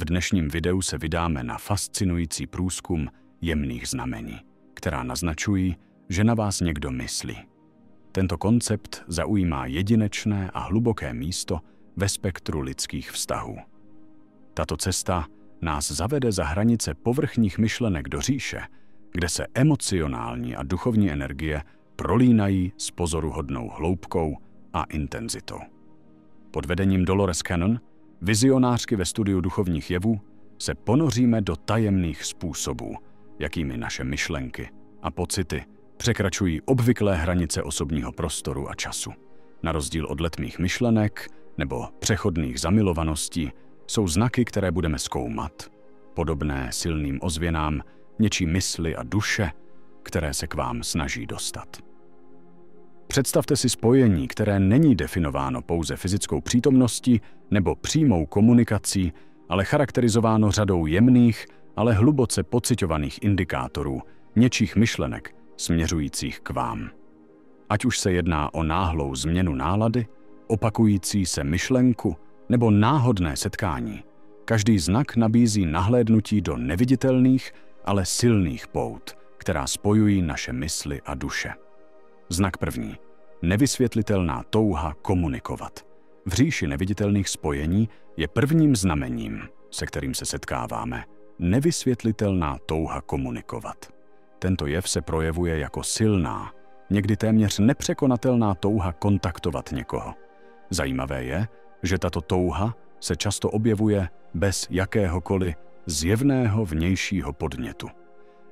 V dnešním videu se vydáme na fascinující průzkum jemných znamení, která naznačují, že na vás někdo myslí. Tento koncept zaujímá jedinečné a hluboké místo ve spektru lidských vztahů. Tato cesta nás zavede za hranice povrchních myšlenek do říše, kde se emocionální a duchovní energie prolínají s pozoruhodnou hloubkou a intenzitou. Pod vedením Dolores Cannon, vizionářky ve studiu duchovních jevů, se ponoříme do tajemných způsobů, jakými naše myšlenky a pocity překračují obvyklé hranice osobního prostoru a času. Na rozdíl od letmých myšlenek nebo přechodných zamilovaností jsou znaky, které budeme zkoumat, podobné silným ozvěnám něčí mysli a duše, které se k vám snaží dostat. Představte si spojení, které není definováno pouze fyzickou přítomností nebo přímou komunikací, ale charakterizováno řadou jemných, ale hluboce pociťovaných indikátorů něčích myšlenek směřujících k vám. Ať už se jedná o náhlou změnu nálady, opakující se myšlenku nebo náhodné setkání, každý znak nabízí nahlédnutí do neviditelných, ale silných pout, která spojují naše mysli a duše. Znak první. Nevysvětlitelná touha komunikovat. V říši neviditelných spojení je prvním znamením, se kterým se setkáváme, nevysvětlitelná touha komunikovat. Tento jev se projevuje jako silná, někdy téměř nepřekonatelná touha kontaktovat někoho. Zajímavé je, že tato touha se často objevuje bez jakéhokoliv zjevného vnějšího podnětu.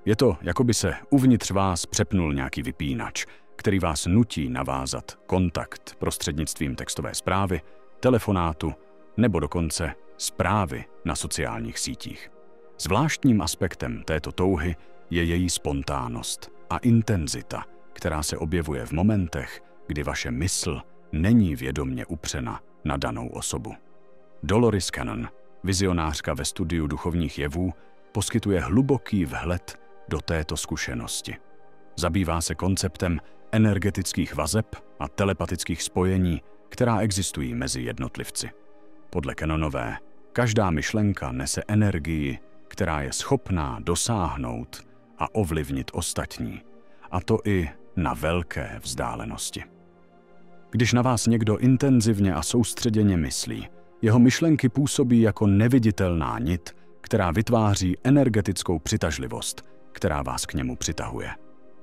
Je to, jako by se uvnitř vás přepnul nějaký vypínač, který vás nutí navázat kontakt prostřednictvím textové zprávy, telefonátu nebo dokonce zprávy na sociálních sítích. Zvláštním aspektem této touhy je její spontánnost a intenzita, která se objevuje v momentech, kdy vaše mysl není vědomě upřena na danou osobu. Dolores Cannon, vizionářka ve studiu duchovních jevů, poskytuje hluboký vhled do této zkušenosti. Zabývá se konceptem energetických vazeb a telepatických spojení, která existují mezi jednotlivci. Podle Cannonové, každá myšlenka nese energii, která je schopná dosáhnout a ovlivnit ostatní, a to i na velké vzdálenosti. Když na vás někdo intenzivně a soustředěně myslí, jeho myšlenky působí jako neviditelná nit, která vytváří energetickou přitažlivost, která vás k němu přitahuje.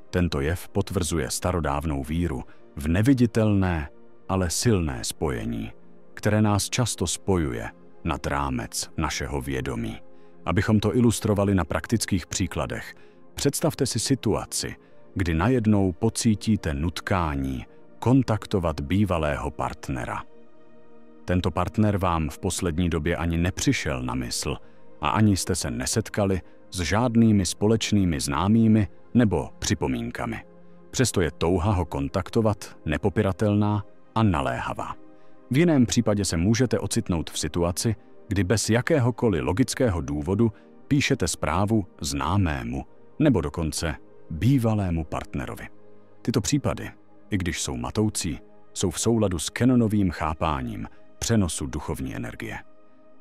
Tento jev potvrzuje starodávnou víru v neviditelné, ale silné spojení, které nás často spojuje nad rámec našeho vědomí. Abychom to ilustrovali na praktických příkladech, představte si situaci, kdy najednou pocítíte nutkání kontaktovat bývalého partnera. Tento partner vám v poslední době ani nepřišel na mysl a ani jste se nesetkali s žádnými společnými známými nebo připomínkami. Přesto je touha ho kontaktovat nepopiratelná a naléhavá. V jiném případě se můžete ocitnout v situaci, kdy bez jakéhokoliv logického důvodu píšete zprávu známému nebo dokonce bývalému partnerovi. Tyto případy, i když jsou matoucí, jsou v souladu s Cannonovým chápáním přenosu duchovní energie.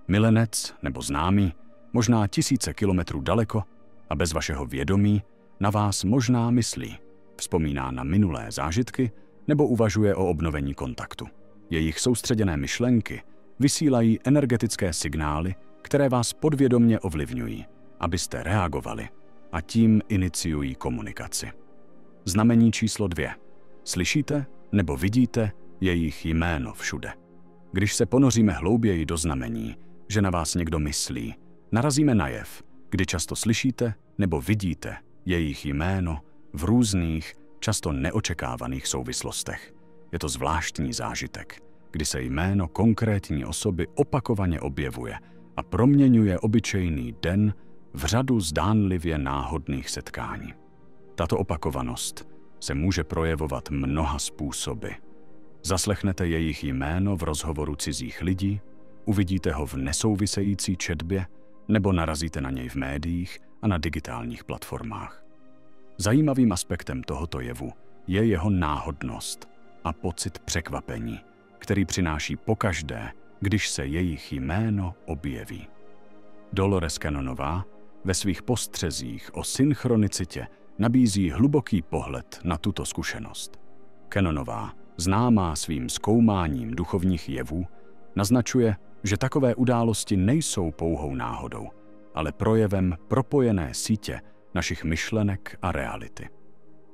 Milenec nebo známý, možná tisíce kilometrů daleko a bez vašeho vědomí, na vás možná myslí, vzpomíná na minulé zážitky nebo uvažuje o obnovení kontaktu. Jejich soustředěné myšlenky vysílají energetické signály, které vás podvědomě ovlivňují, abyste reagovali, a tím iniciují komunikaci. Znamení číslo 2. Slyšíte nebo vidíte jejich jméno všude. Když se ponoříme hlouběji do znamení, že na vás někdo myslí, narazíme na jev, kdy často slyšíte nebo vidíte jejich jméno v různých, často neočekávaných souvislostech. Je to zvláštní zážitek, kdy se jméno konkrétní osoby opakovaně objevuje a proměňuje obyčejný den v řadu zdánlivě náhodných setkání. Tato opakovanost se může projevovat mnoha způsoby. Zaslechnete jejich jméno v rozhovoru cizích lidí, uvidíte ho v nesouvisející četbě nebo narazíte na něj v médiích a na digitálních platformách. Zajímavým aspektem tohoto jevu je jeho náhodnost a pocit překvapení, který přináší pokaždé, když se jejich jméno objeví. Dolores Cannonová ve svých postřezích o synchronicitě nabízí hluboký pohled na tuto zkušenost. Cannonová, známá svým zkoumáním duchovních jevů, naznačuje, že takové události nejsou pouhou náhodou, ale projevem propojené sítě našich myšlenek a reality.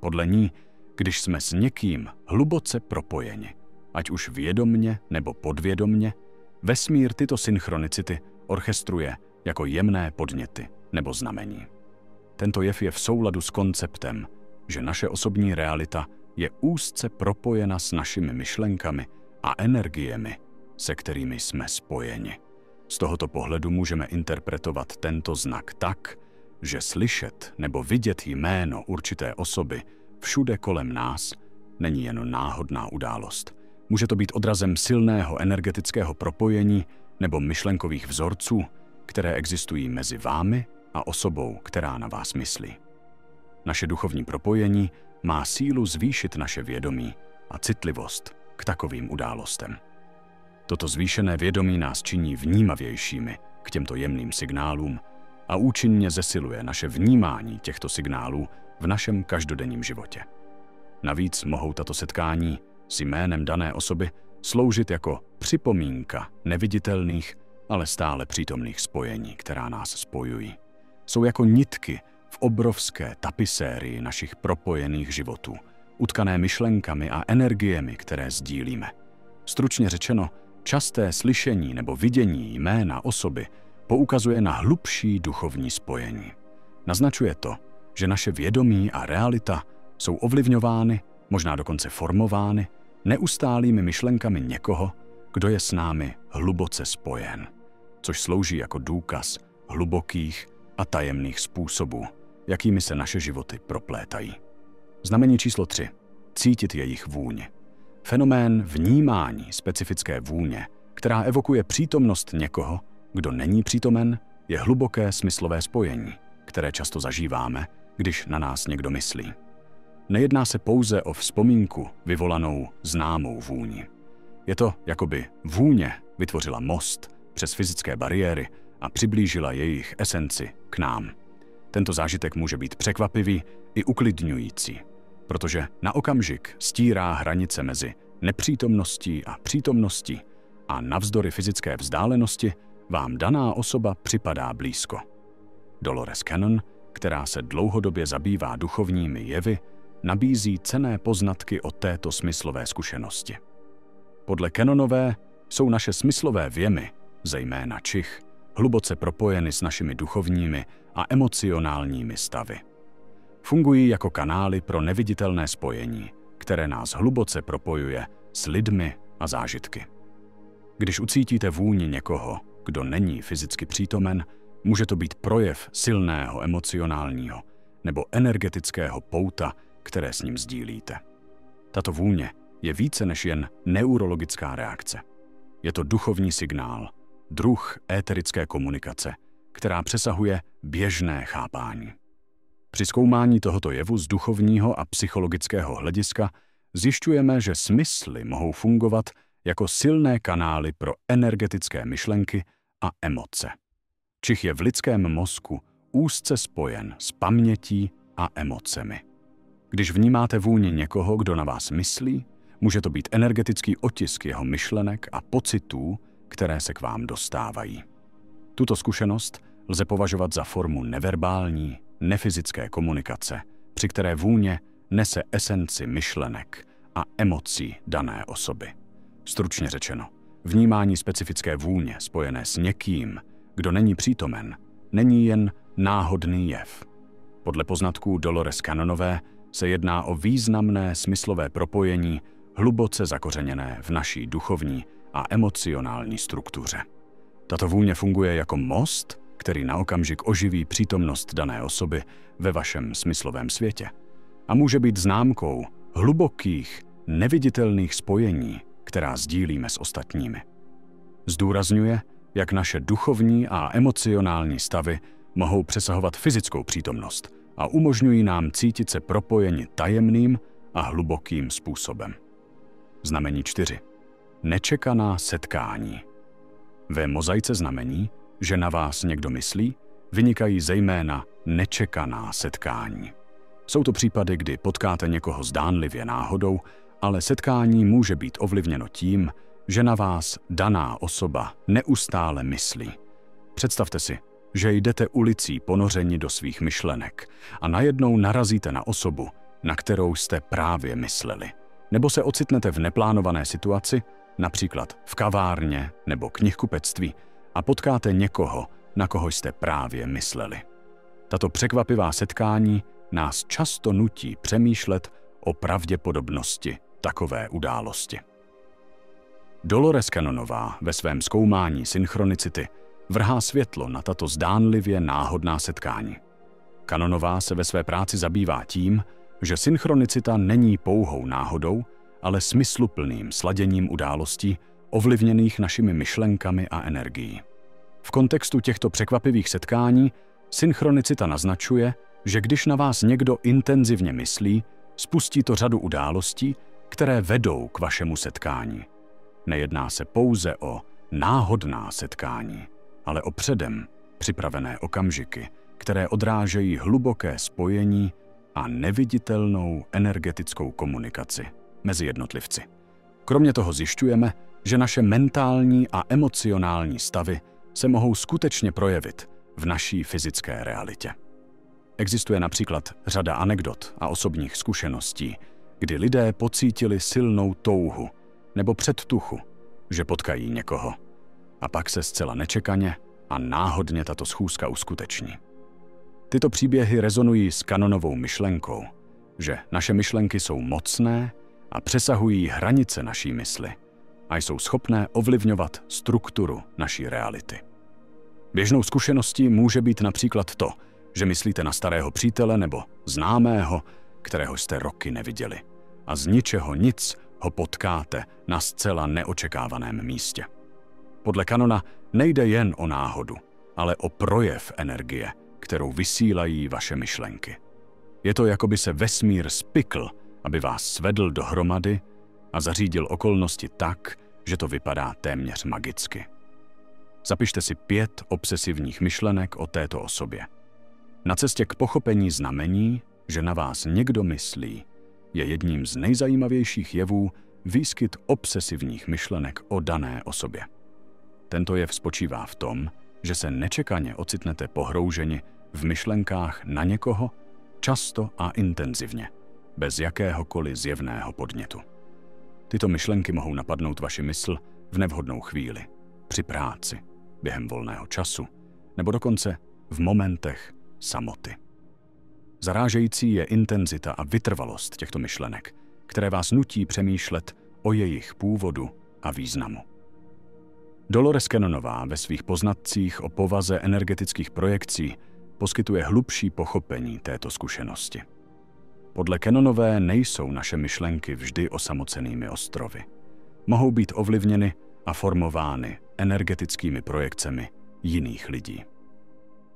Podle ní, když jsme s někým hluboce propojeni, ať už vědomně nebo podvědomně, vesmír tyto synchronicity orchestruje jako jemné podněty nebo znamení. Tento jev je v souladu s konceptem, že naše osobní realita je úzce propojena s našimi myšlenkami a energiemi, se kterými jsme spojeni. Z tohoto pohledu můžeme interpretovat tento znak tak, že slyšet nebo vidět jméno určité osoby všude kolem nás není jen náhodná událost. Může to být odrazem silného energetického propojení nebo myšlenkových vzorců, které existují mezi vámi a osobou, která na vás myslí. Naše duchovní propojení má sílu zvýšit naše vědomí a citlivost k takovým událostem. Toto zvýšené vědomí nás činí vnímavějšími k těmto jemným signálům a účinně zesiluje naše vnímání těchto signálů v našem každodenním životě. Navíc mohou tato setkání s jménem dané osoby sloužit jako připomínka neviditelných, ale stále přítomných spojení, která nás spojují. Jsou jako nitky v obrovské tapisérii našich propojených životů, utkané myšlenkami a energiemi, které sdílíme. Stručně řečeno, časté slyšení nebo vidění jména osoby poukazuje na hlubší duchovní spojení. Naznačuje to, že naše vědomí a realita jsou ovlivňovány, možná dokonce formovány, neustálými myšlenkami někoho, kdo je s námi hluboce spojen, což slouží jako důkaz hlubokých a tajemných způsobů, jakými se naše životy proplétají. Znamení číslo 3. Cítit jejich vůni. Fenomén vnímání specifické vůně, která evokuje přítomnost někoho, kdo není přítomen, je hluboké smyslové spojení, které často zažíváme, když na nás někdo myslí. Nejedná se pouze o vzpomínku vyvolanou známou vůni. Je to, jako by vůně vytvořila most přes fyzické bariéry a přiblížila jejich esenci k nám. Tento zážitek může být překvapivý i uklidňující, protože na okamžik stírá hranice mezi nepřítomností a přítomností a navzdory fyzické vzdálenosti vám daná osoba připadá blízko. Dolores Cannon, která se dlouhodobě zabývá duchovními jevy, nabízí cenné poznatky o této smyslové zkušenosti. Podle Cannonové jsou naše smyslové věmy, zejména čich, hluboce propojeny s našimi duchovními a emocionálními stavy. Fungují jako kanály pro neviditelné spojení, které nás hluboce propojuje s lidmi a zážitky. Když ucítíte vůni někoho, kdo není fyzicky přítomen, může to být projev silného emocionálního nebo energetického pouta, které s ním sdílíte. Tato vůně je více než jen neurologická reakce. Je to duchovní signál, druh éterické komunikace, která přesahuje běžné chápání. Při zkoumání tohoto jevu z duchovního a psychologického hlediska zjišťujeme, že smysly mohou fungovat jako silné kanály pro energetické myšlenky a emoce. Čich je v lidském mozku úzce spojen s pamětí a emocemi. Když vnímáte vůni někoho, kdo na vás myslí, může to být energetický otisk jeho myšlenek a pocitů, které se k vám dostávají. Tuto zkušenost lze považovat za formu neverbální, nefyzické komunikace, při které vůně nese esenci myšlenek a emocí dané osoby. Stručně řečeno, vnímání specifické vůně spojené s někým, kdo není přítomen, není jen náhodný jev. Podle poznatků Dolores Cannonové se jedná o významné smyslové propojení, hluboce zakořeněné v naší duchovní a emocionální struktuře. Tato vůně funguje jako most, který na okamžik oživí přítomnost dané osoby ve vašem smyslovém světě a může být známkou hlubokých, neviditelných spojení, která sdílíme s ostatními. Zdůrazňuje, jak naše duchovní a emocionální stavy mohou přesahovat fyzickou přítomnost a umožňují nám cítit se propojeni tajemným a hlubokým způsobem. Znamení 4. Nečekaná setkání. Ve mozaice znamení že na vás někdo myslí, vynikají zejména nečekaná setkání. Jsou to případy, kdy potkáte někoho zdánlivě náhodou, ale setkání může být ovlivněno tím, že na vás daná osoba neustále myslí. Představte si, že jdete ulicí ponořeni do svých myšlenek a najednou narazíte na osobu, na kterou jste právě mysleli. Nebo se ocitnete v neplánované situaci, například v kavárně nebo knihkupectví, a potkáte někoho, na koho jste právě mysleli. Tato překvapivá setkání nás často nutí přemýšlet o pravděpodobnosti takové události. Dolores Cannonová ve svém zkoumání synchronicity vrhá světlo na tato zdánlivě náhodná setkání. Cannonová se ve své práci zabývá tím, že synchronicita není pouhou náhodou, ale smysluplným sladěním událostí ovlivněných našimi myšlenkami a energií. V kontextu těchto překvapivých setkání synchronicita naznačuje, že když na vás někdo intenzivně myslí, spustí to řadu událostí, které vedou k vašemu setkání. Nejedná se pouze o náhodná setkání, ale o předem připravené okamžiky, které odrážejí hluboké spojení a neviditelnou energetickou komunikaci mezi jednotlivci. Kromě toho zjišťujeme, že naše mentální a emocionální stavy se mohou skutečně projevit v naší fyzické realitě. Existuje například řada anekdot a osobních zkušeností, kdy lidé pocítili silnou touhu nebo předtuchu, že potkají někoho. A pak se zcela nečekaně a náhodně tato schůzka uskuteční. Tyto příběhy rezonují s Cannonovou myšlenkou, že naše myšlenky jsou mocné a přesahují hranice naší mysli a jsou schopné ovlivňovat strukturu naší reality. Běžnou zkušeností může být například to, že myslíte na starého přítele nebo známého, kterého jste roky neviděli, a z ničeho nic ho potkáte na zcela neočekávaném místě. Podle Cannona nejde jen o náhodu, ale o projev energie, kterou vysílají vaše myšlenky. Je to, jako by se vesmír spikl, aby vás svedl dohromady a zařídil okolnosti tak, že to vypadá téměř magicky. Zapište si 5 obsesivních myšlenek o této osobě. Na cestě k pochopení znamení, že na vás někdo myslí, je jedním z nejzajímavějších jevů výskyt obsesivních myšlenek o dané osobě. Tento jev spočívá v tom, že se nečekaně ocitnete pohrouženi v myšlenkách na někoho, často a intenzivně, bez jakéhokoliv zjevného podnětu. Tyto myšlenky mohou napadnout vaši mysl v nevhodnou chvíli, při práci, během volného času, nebo dokonce v momentech samoty. Zarážející je intenzita a vytrvalost těchto myšlenek, které vás nutí přemýšlet o jejich původu a významu. Dolores Cannonová ve svých poznatcích o povaze energetických projekcí poskytuje hlubší pochopení této zkušenosti. Podle Cannonové nejsou naše myšlenky vždy osamocenými ostrovy. Mohou být ovlivněny a formovány energetickými projekcemi jiných lidí.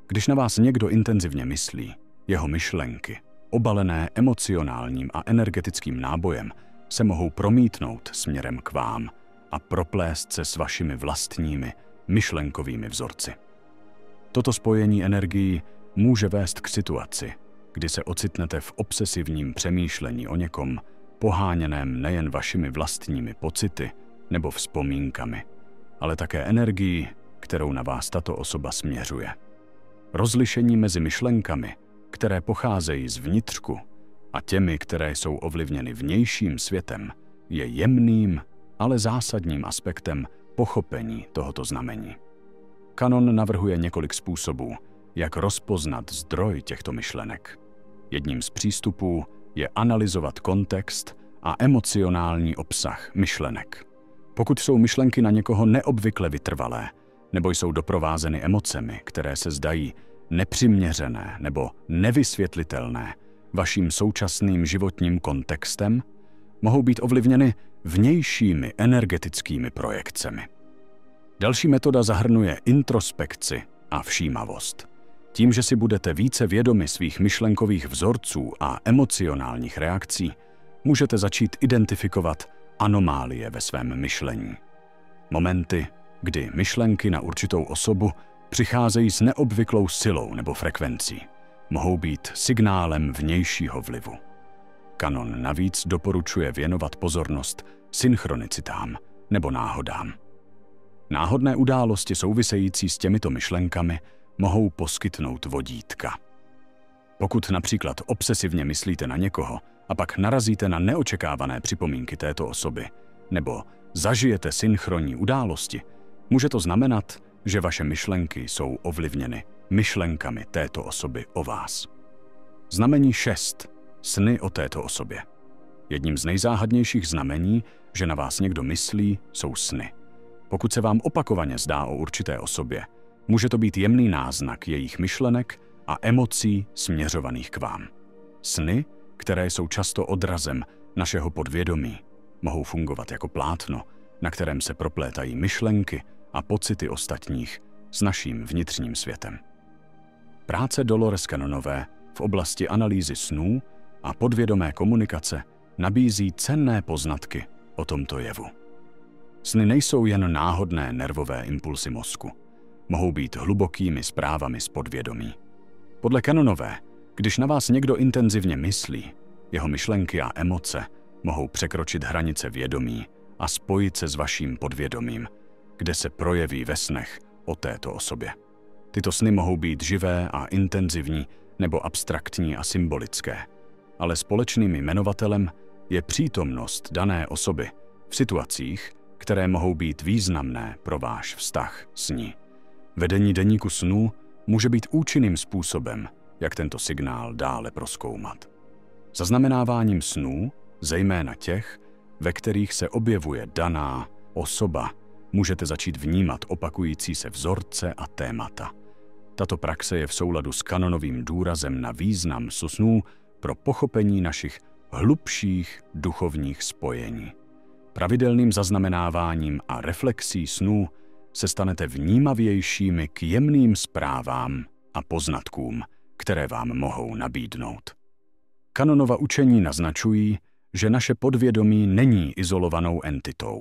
Když na vás někdo intenzivně myslí, jeho myšlenky, obalené emocionálním a energetickým nábojem, se mohou promítnout směrem k vám a proplést se s vašimi vlastními myšlenkovými vzorci. Toto spojení energií může vést k situaci, kdy se ocitnete v obsesivním přemýšlení o někom, poháněném nejen vašimi vlastními pocity nebo vzpomínkami, ale také energií, kterou na vás tato osoba směřuje. Rozlišení mezi myšlenkami, které pocházejí z vnitřku, a těmi, které jsou ovlivněny vnějším světem, je jemným, ale zásadním aspektem pochopení tohoto znamení. Cannon navrhuje několik způsobů, jak rozpoznat zdroj těchto myšlenek. Jedním z přístupů je analyzovat kontext a emocionální obsah myšlenek. Pokud jsou myšlenky na někoho neobvykle vytrvalé, nebo jsou doprovázeny emocemi, které se zdají nepřiměřené nebo nevysvětlitelné vaším současným životním kontextem, mohou být ovlivněny vnějšími energetickými projekcemi. Další metoda zahrnuje introspekci a všímavost. Tím, že si budete více vědomi svých myšlenkových vzorců a emocionálních reakcí, můžete začít identifikovat anomálie ve svém myšlení. Momenty, kdy myšlenky na určitou osobu Přicházejí s neobvyklou silou nebo frekvencí. Mohou být signálem vnějšího vlivu. Kanon navíc doporučuje věnovat pozornost synchronicitám nebo náhodám. Náhodné události související s těmito myšlenkami mohou poskytnout vodítka. Pokud například obsesivně myslíte na někoho a pak narazíte na neočekávané připomínky této osoby, nebo zažijete synchronní události, může to znamenat, že vaše myšlenky jsou ovlivněny myšlenkami této osoby o vás. Znamení 6. Sny o této osobě. Jedním z nejzáhadnějších znamení, že na vás někdo myslí, jsou sny. Pokud se vám opakovaně zdá o určité osobě, může to být jemný náznak jejich myšlenek a emocí směřovaných k vám. Sny, které jsou často odrazem našeho podvědomí, mohou fungovat jako plátno, na kterém se proplétají myšlenky a pocity ostatních s naším vnitřním světem. Práce Dolores Cannonové v oblasti analýzy snů a podvědomé komunikace nabízí cenné poznatky o tomto jevu. Sny nejsou jen náhodné nervové impulsy mozku. Mohou být hlubokými zprávami z podvědomí. Podle Cannonové, když na vás někdo intenzivně myslí, jeho myšlenky a emoce mohou překročit hranice vědomí a spojit se s vaším podvědomím, kde se projeví ve snech o této osobě. Tyto sny mohou být živé a intenzivní nebo abstraktní a symbolické, ale společným jmenovatelem je přítomnost dané osoby v situacích, které mohou být významné pro váš vztah s ní. Vedení deníku snů může být účinným způsobem, jak tento signál dále prozkoumat. Zaznamenáváním snů, zejména těch, ve kterých se objevuje daná osoba, můžete začít vnímat opakující se vzorce a témata. Tato praxe je v souladu s Cannonovým důrazem na význam snů pro pochopení našich hlubších duchovních spojení. Pravidelným zaznamenáváním a reflexí snů se stanete vnímavějšími k jemným zprávám a poznatkům, které vám mohou nabídnout. Cannonova učení naznačují, že naše podvědomí není izolovanou entitou,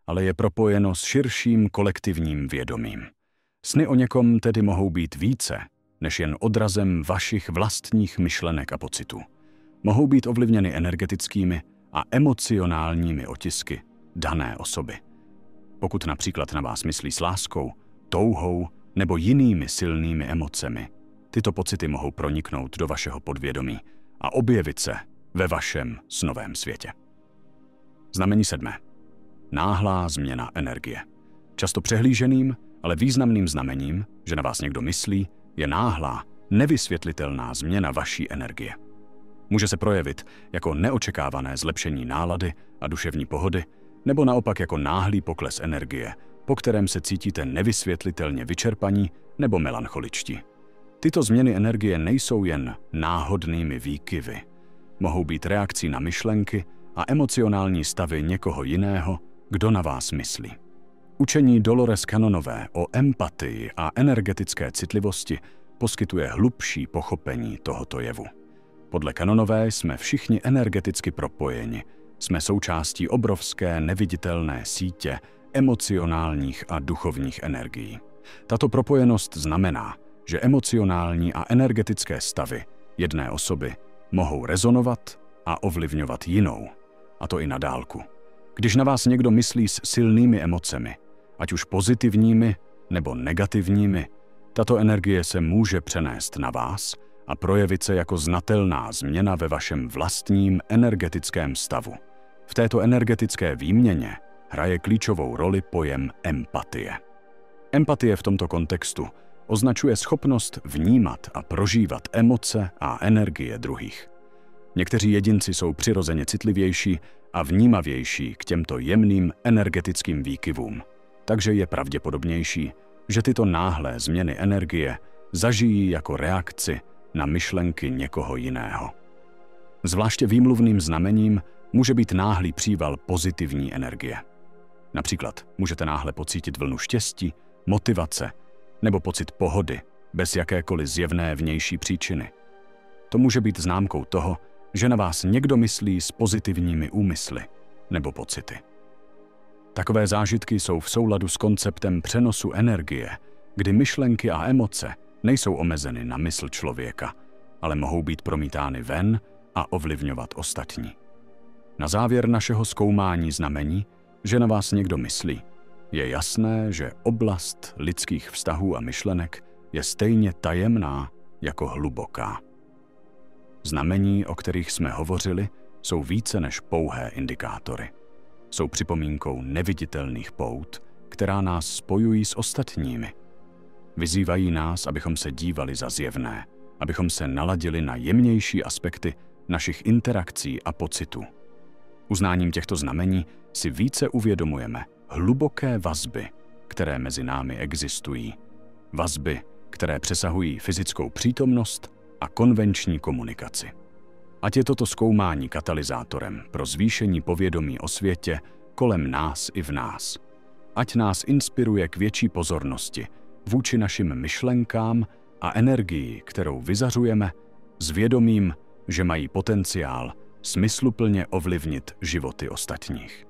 ale je propojeno s širším kolektivním vědomím. Sny o někom tedy mohou být více, než jen odrazem vašich vlastních myšlenek a pocitů. Mohou být ovlivněny energetickými a emocionálními otisky dané osoby. Pokud například na vás myslí s láskou, touhou nebo jinými silnými emocemi, tyto pocity mohou proniknout do vašeho podvědomí a objevit se ve vašem snovém světě. Znamení 7. Náhlá změna energie. Často přehlíženým, ale významným znamením, že na vás někdo myslí, je náhlá, nevysvětlitelná změna vaší energie. Může se projevit jako neočekávané zlepšení nálady a duševní pohody, nebo naopak jako náhlý pokles energie, po kterém se cítíte nevysvětlitelně vyčerpaní nebo melancholičtí. Tyto změny energie nejsou jen náhodnými výkyvy. Mohou být reakcí na myšlenky a emocionální stavy někoho jiného, kdo na vás myslí. Učení Dolores Cannonové o empatii a energetické citlivosti poskytuje hlubší pochopení tohoto jevu. Podle Cannonové jsme všichni energeticky propojeni, jsme součástí obrovské neviditelné sítě emocionálních a duchovních energií. Tato propojenost znamená, že emocionální a energetické stavy jedné osoby mohou rezonovat a ovlivňovat jinou, a to i na dálku. Když na vás někdo myslí s silnými emocemi, ať už pozitivními nebo negativními, tato energie se může přenést na vás a projevit se jako znatelná změna ve vašem vlastním energetickém stavu. V této energetické výměně hraje klíčovou roli pojem empatie. Empatie v tomto kontextu označuje schopnost vnímat a prožívat emoce a energie druhých. Někteří jedinci jsou přirozeně citlivější a vnímavější k těmto jemným energetickým výkyvům, takže je pravděpodobnější, že tyto náhlé změny energie zažijí jako reakci na myšlenky někoho jiného. Zvláště výmluvným znamením může být náhlý příval pozitivní energie. Například můžete náhle pocítit vlnu štěstí, motivace nebo pocit pohody bez jakékoliv zjevné vnější příčiny. To může být známkou toho, že na vás někdo myslí s pozitivními úmysly nebo pocity. Takové zážitky jsou v souladu s konceptem přenosu energie, kdy myšlenky a emoce nejsou omezeny na mysl člověka, ale mohou být promítány ven a ovlivňovat ostatní. Na závěr našeho zkoumání znamení, že na vás někdo myslí, je jasné, že oblast lidských vztahů a myšlenek je stejně tajemná jako hluboká. Znamení, o kterých jsme hovořili, jsou více než pouhé indikátory. Jsou připomínkou neviditelných pout, která nás spojují s ostatními. Vyzývají nás, abychom se dívali za zjevné, abychom se naladili na jemnější aspekty našich interakcí a pocitů. Uznáním těchto znamení si více uvědomujeme hluboké vazby, které mezi námi existují. Vazby, které přesahují fyzickou přítomnost a konvenční komunikaci. Ať je toto zkoumání katalyzátorem pro zvýšení povědomí o světě kolem nás i v nás. Ať nás inspiruje k větší pozornosti vůči našim myšlenkám a energii, kterou vyzařujeme, s vědomím, že mají potenciál smysluplně ovlivnit životy ostatních.